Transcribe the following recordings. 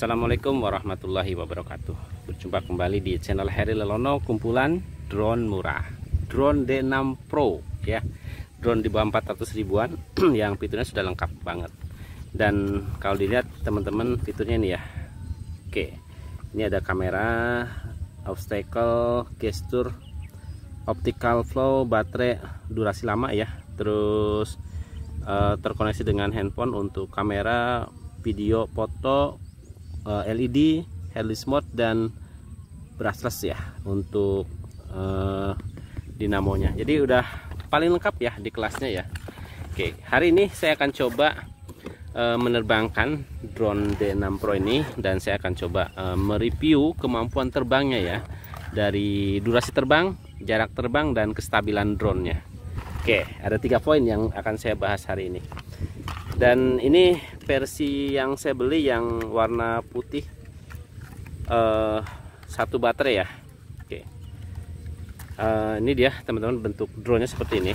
Assalamualaikum warahmatullahi wabarakatuh. Berjumpa kembali di channel Heri Lelono, kumpulan drone murah, drone D6 Pro ya. Drone di bawah 400 ribuan yang fiturnya sudah lengkap banget. Dan kalau dilihat teman-teman, fiturnya ini ya. Oke. Ini ada kamera, obstacle, gesture, optical flow, baterai durasi lama ya. Terus terkoneksi dengan handphone untuk kamera, video, foto, LED, headless mode, dan brushless ya untuk dinamonya. Jadi udah paling lengkap ya di kelasnya ya. Oke, hari ini saya akan coba menerbangkan drone D6 Pro ini, dan saya akan coba mereview kemampuan terbangnya ya, dari durasi terbang, jarak terbang, dan kestabilan drone-nya. Oke, ada 3 poin yang akan saya bahas hari ini. Dan ini versi yang saya beli yang warna putih, satu baterai ya. Oke, ini dia teman-teman, bentuk drone-nya seperti ini.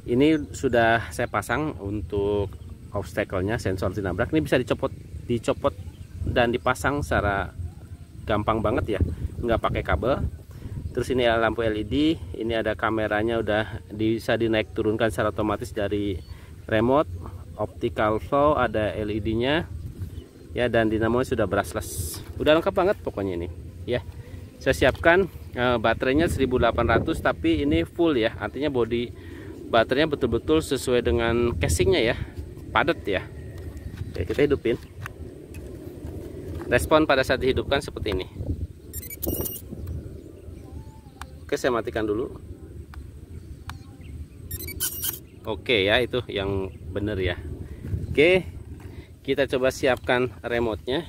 Ini sudah saya pasang untuk obstacle-nya, sensor tinabrak. Ini bisa dicopot dan dipasang secara gampang banget ya, nggak pakai kabel. Terus ini ada lampu LED, ini ada kameranya, udah bisa dinaik turunkan secara otomatis dari remote. Optical flow, ada LED-nya ya, dan dinamo sudah brushless. Udah lengkap banget pokoknya ini ya. Saya siapkan baterainya 1800, tapi ini full ya, artinya body baterainya betul-betul sesuai dengan casingnya ya, padat ya. Oke, kita hidupin. Respon pada saat dihidupkan seperti ini. Oke, saya matikan dulu. Oke ya, itu yang bener ya. Oke, kita coba siapkan remote-nya.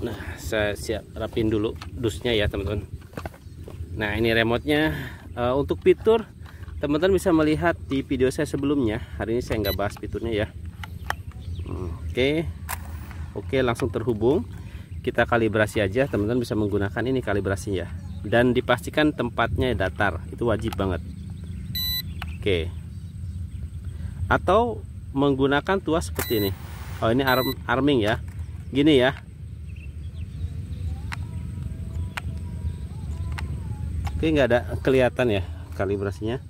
Nah, saya rapin dulu dusnya ya teman-teman. Nah, ini remote-nya. Untuk fitur, teman-teman bisa melihat di video saya sebelumnya. Hari ini saya nggak bahas fiturnya ya. Oke, langsung terhubung. Kita kalibrasi aja, teman-teman bisa menggunakan ini kalibrasinya. Dan dipastikan tempatnya datar, itu wajib banget. Oke. Atau menggunakan tuas seperti ini. Oh, ini arming ya, gini ya. Oke, nggak ada kelihatan ya kalibrasinya.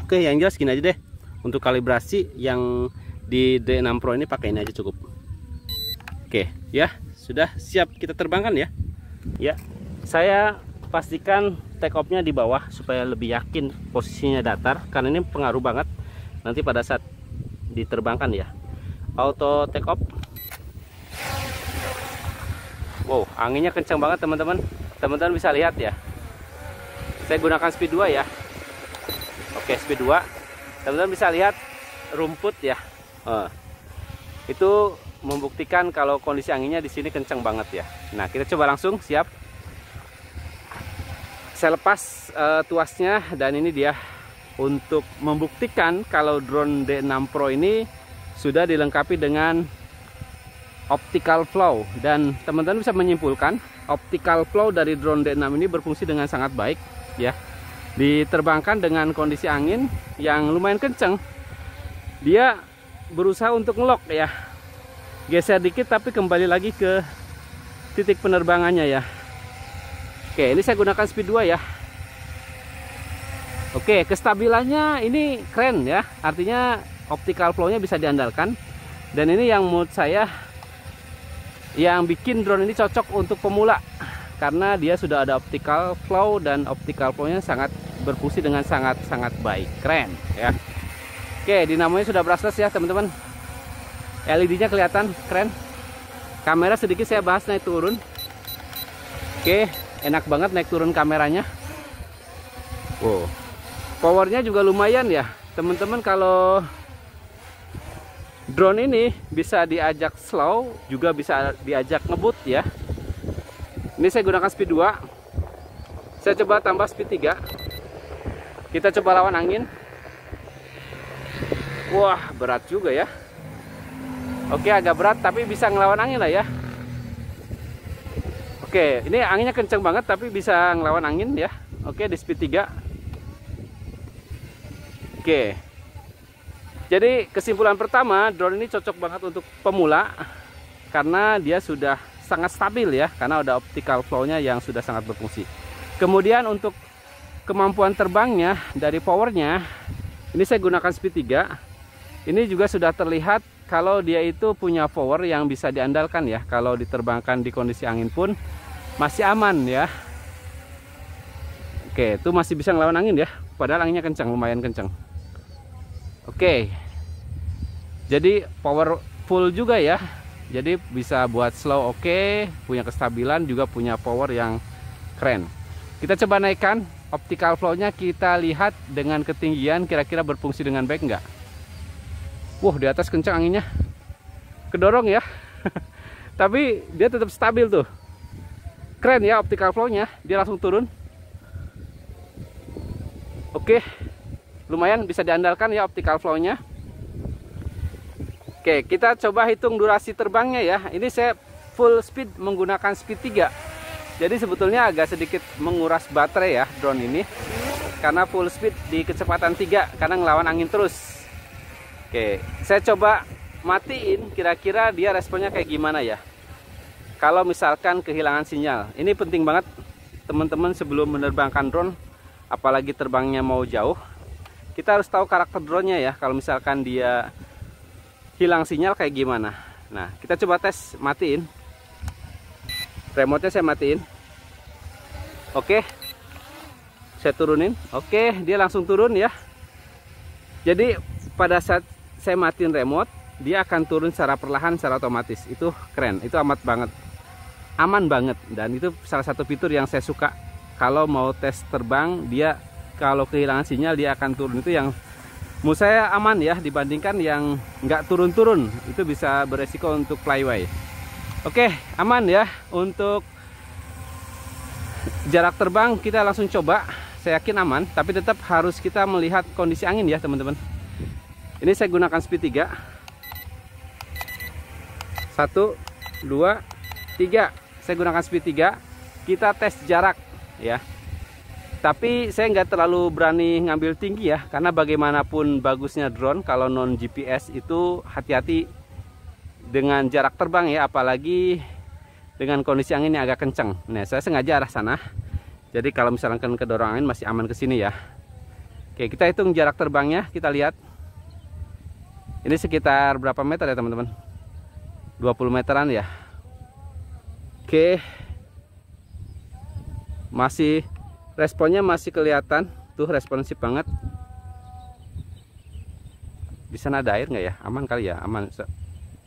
Oke, yang jelas gini aja deh. Untuk kalibrasi yang di D6 Pro ini pakai ini aja cukup. Oke ya, sudah siap kita terbangkan ya. Ya, saya pastikan take off-nya di bawah supaya lebih yakin posisinya datar, karena ini pengaruh banget nanti pada saat diterbangkan ya. Auto take off. Wow, anginnya kencang banget teman-teman. Teman-teman bisa lihat ya. Saya gunakan speed 2 ya. Oke, speed 2. Teman-teman bisa lihat rumput ya. Itu membuktikan kalau kondisi anginnya di sini kencang banget ya. Nah, kita coba langsung, siap. Saya lepas tuasnya, dan ini dia untuk membuktikan kalau drone D6 Pro ini sudah dilengkapi dengan optical flow. Dan teman-teman bisa menyimpulkan optical flow dari drone D6 ini berfungsi dengan sangat baik ya. Diterbangkan dengan kondisi angin yang lumayan kencang, dia berusaha untuk ngelock ya, geser dikit tapi kembali lagi ke titik penerbangannya ya. Oke, ini saya gunakan speed 2 ya. Oke, kestabilannya ini keren ya. Artinya optical flow-nya bisa diandalkan. Dan ini yang menurut saya yang bikin drone ini cocok untuk pemula, karena dia sudah ada optical flow, dan optical flow-nya sangat berfungsi dengan sangat baik. Keren ya. Oke, dinamonya sudah brushless ya teman-teman. LED-nya kelihatan keren. Kamera sedikit saya bahas naik turun. Oke, enak banget naik turun kameranya. Wow, powernya juga lumayan ya teman-teman. Kalau drone ini bisa diajak slow, juga bisa diajak ngebut ya. Ini saya gunakan speed 2. Saya coba tambah speed 3. Kita coba lawan angin. Wah, berat juga ya. Oke, agak berat tapi bisa ngelawan angin lah ya. Oke, ini anginnya kenceng banget tapi bisa ngelawan angin ya. Oke, di speed 3. Oke. Jadi kesimpulan pertama, drone ini cocok banget untuk pemula karena dia sudah sangat stabil ya, karena ada optical flow-nya yang sudah sangat berfungsi. Kemudian untuk kemampuan terbangnya dari powernya, ini saya gunakan speed 3. Ini juga sudah terlihat kalau dia itu punya power yang bisa diandalkan ya. Kalau diterbangkan di kondisi angin pun masih aman ya. Oke, itu masih bisa ngelawan angin ya. Padahal anginnya kencang, lumayan kencang. Oke. Jadi powerful juga ya. Jadi bisa buat slow oke, punya kestabilan, juga punya power yang keren. Kita coba naikkan optical flow-nya, kita lihat dengan ketinggian kira-kira berfungsi dengan baik enggak. Di atas kencang anginnya. Kedorong ya. Tapi dia tetap stabil tuh. Keren ya optical flow-nya, dia langsung turun. Oke. Lumayan bisa diandalkan ya optical flow-nya. Oke, kita coba hitung durasi terbangnya ya. Ini saya full speed menggunakan speed 3. Jadi sebetulnya agak sedikit menguras baterai ya drone ini. Karena full speed di kecepatan 3 karena ngelawan angin terus. Oke, saya coba matiin kira-kira dia responnya kayak gimana ya. Kalau misalkan kehilangan sinyal. Ini penting banget teman-teman sebelum menerbangkan drone, apalagi terbangnya mau jauh. Kita harus tahu karakter drone-nya ya. Kalau misalkan dia hilang sinyal kayak gimana. Nah, kita coba tes matiin. Remote-nya saya matiin. Oke. Saya turunin. Oke, dia langsung turun ya. Jadi pada saat saya matiin remote, dia akan turun secara perlahan, secara otomatis. Itu keren, itu amat banget. Aman banget, dan itu salah satu fitur yang saya suka. Kalau mau tes terbang, dia kalau kehilangan sinyal dia akan turun. Itu yang menurut saya aman ya, dibandingkan yang nggak turun-turun. Itu bisa beresiko untuk flyaway. Oke, aman ya. Untuk jarak terbang kita langsung coba. Saya yakin aman, tapi tetap harus kita melihat kondisi angin ya teman-teman. Ini saya gunakan speed 3. 1, 2, 3. Saya gunakan speed 3. Kita tes jarak ya. Tapi saya nggak terlalu berani ngambil tinggi ya, karena bagaimanapun bagusnya drone, kalau non GPS itu hati-hati dengan jarak terbang ya, apalagi dengan kondisi angin yang agak kencang. Nah, saya sengaja arah sana. Jadi kalau misalkan kedorong angin masih aman ke sini ya. Oke, kita hitung jarak terbangnya, kita lihat. Ini sekitar berapa meter ya teman-teman? 20 meteran ya. Oke. Responnya masih kelihatan tuh, responsif banget. Di sana ada air nggak ya? Aman kali ya? Aman.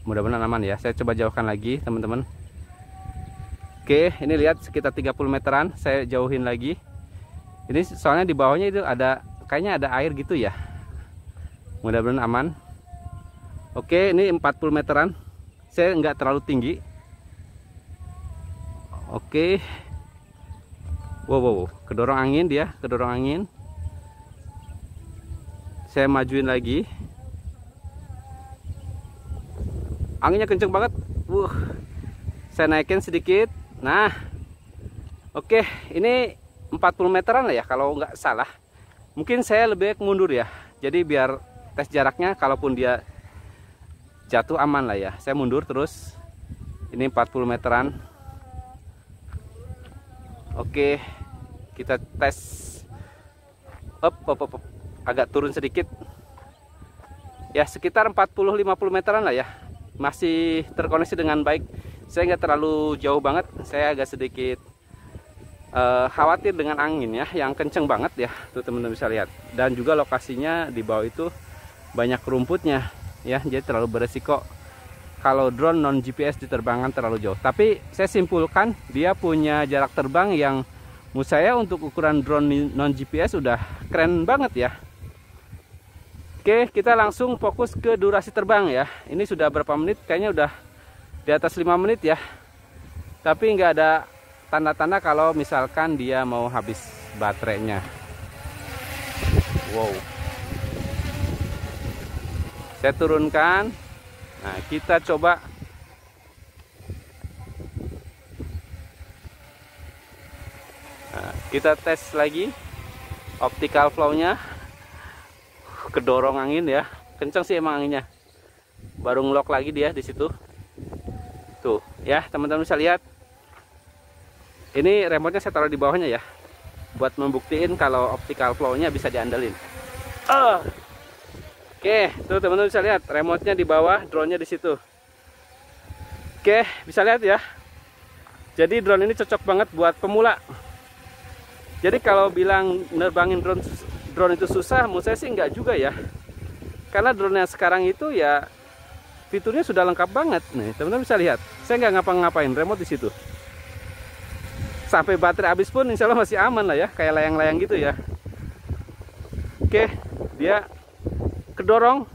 Mudah-mudahan aman ya. Saya coba jauhkan lagi teman-teman. Oke, ini lihat sekitar 30 meteran. Saya jauhin lagi. Ini soalnya di bawahnya itu ada, kayaknya ada air gitu ya. Mudah-mudahan aman. Oke, ini 40 meteran. Saya nggak terlalu tinggi. Oke. Wow, kedorong angin dia, kedorong angin. Saya majuin lagi. Anginnya kenceng banget. Saya naikin sedikit. Nah, oke, ini 40 meteran lah ya kalau nggak salah. Mungkin saya lebih mundur ya. Jadi biar tes jaraknya, kalaupun dia jatuh aman lah ya. Saya mundur terus. Ini 40 meteran. Oke, kita tes. Up. Agak turun sedikit. Ya, sekitar 40-50 meteran lah ya. Masih terkoneksi dengan baik. Saya nggak terlalu jauh banget. Saya agak sedikit khawatir dengan angin ya, yang kenceng banget ya. Tuh teman-teman bisa lihat. Dan juga lokasinya di bawah itu banyak rumputnya ya. Jadi terlalu beresiko kalau drone non GPS diterbangkan terlalu jauh. Tapi saya simpulkan dia punya jarak terbang yang menurut saya untuk ukuran drone non GPS udah keren banget ya. Oke, kita langsung fokus ke durasi terbang ya. Ini sudah berapa menit? Kayaknya udah di atas 5 menit ya. Tapi nggak ada tanda-tanda kalau misalkan dia mau habis baterainya. Wow. Saya turunkan. Nah, kita coba kita tes lagi optical flow-nya. Kedorong angin ya. Kenceng sih emang anginnya. Baru ngelok lagi dia di situ. Tuh, ya teman-teman bisa lihat. Ini remote-nya saya taruh di bawahnya ya, buat membuktiin kalau optical flow-nya bisa diandelin. Oke, tuh teman-teman bisa lihat remote-nya di bawah, drone-nya di situ. Oke, bisa lihat ya. Jadi drone ini cocok banget buat pemula. Jadi kalau bilang nerbangin drone itu susah, menurut saya sih enggak juga ya. Karena drone yang sekarang itu ya fiturnya sudah lengkap banget. Nih, teman-teman bisa lihat. Saya nggak ngapa-ngapain, remote di situ. Sampai baterai habis pun insya Allah masih aman lah ya, kayak layang-layang gitu ya. Oke, dia kedorong.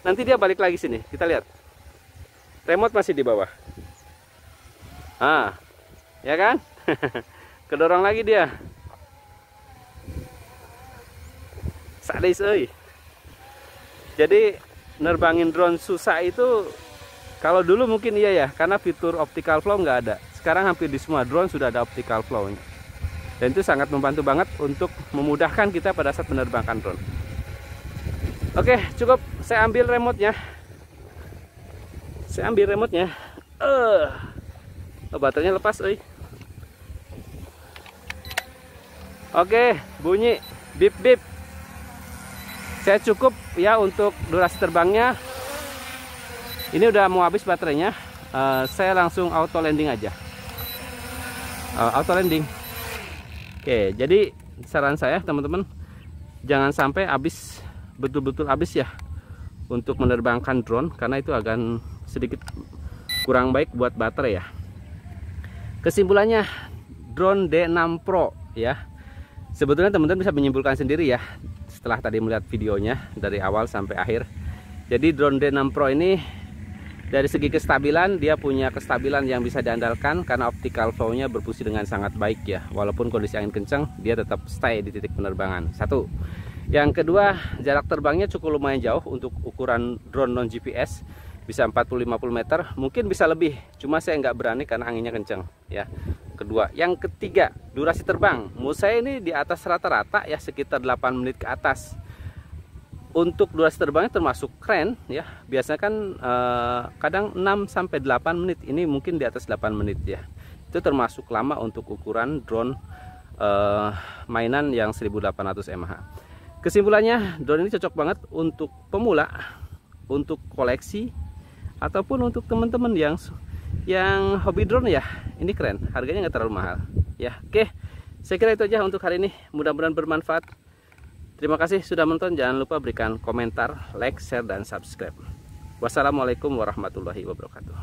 Nanti dia balik lagi sini. Kita lihat. Remote masih di bawah. Ya kan? Kedorong lagi dia. Sadis euy. Jadi nerbangin drone susah itu kalau dulu mungkin iya ya, karena fitur optical flow nggak ada. Sekarang hampir di semua drone sudah ada optical flow-nya. Dan itu sangat membantu banget untuk memudahkan kita pada saat menerbangkan drone. Oke, cukup saya ambil remote-nya. Baterainya lepas, euy. Oke, bunyi bip bip. Saya cukup ya untuk durasi terbangnya. Ini udah mau habis baterainya. Saya langsung auto landing aja. Auto landing. Oke, jadi saran saya teman-teman, jangan sampai habis, betul-betul habis ya untuk menerbangkan drone, karena itu akan sedikit kurang baik buat baterai ya. Kesimpulannya, drone D6 Pro ya. Sebetulnya teman-teman bisa menyimpulkan sendiri ya setelah tadi melihat videonya dari awal sampai akhir. Jadi drone D6 Pro ini dari segi kestabilan, dia punya kestabilan yang bisa diandalkan karena optical flow-nya berfungsi dengan sangat baik ya. Walaupun kondisi angin kencang, dia tetap stay di titik penerbangan. Satu. Yang kedua, jarak terbangnya cukup lumayan jauh untuk ukuran drone non GPS. Bisa 40-50 meter, mungkin bisa lebih. Cuma saya nggak berani karena anginnya kencang ya. Kedua, yang ketiga, durasi terbang. Menurut saya ini di atas rata-rata ya, sekitar 8 menit ke atas. Untuk durasi terbangnya termasuk keren ya. Biasanya kan kadang 6-8 menit. Ini mungkin di atas 8 menit ya. Itu termasuk lama untuk ukuran drone mainan yang 1800 mAh. Kesimpulannya, drone ini cocok banget untuk pemula, untuk koleksi, ataupun untuk teman-teman yang hobi drone ya. Ini keren, harganya nggak terlalu mahal ya. Oke, saya kira itu aja untuk hari ini. Mudah-mudahan bermanfaat. Terima kasih sudah menonton. Jangan lupa berikan komentar, like, share, dan subscribe. Wassalamualaikum warahmatullahi wabarakatuh.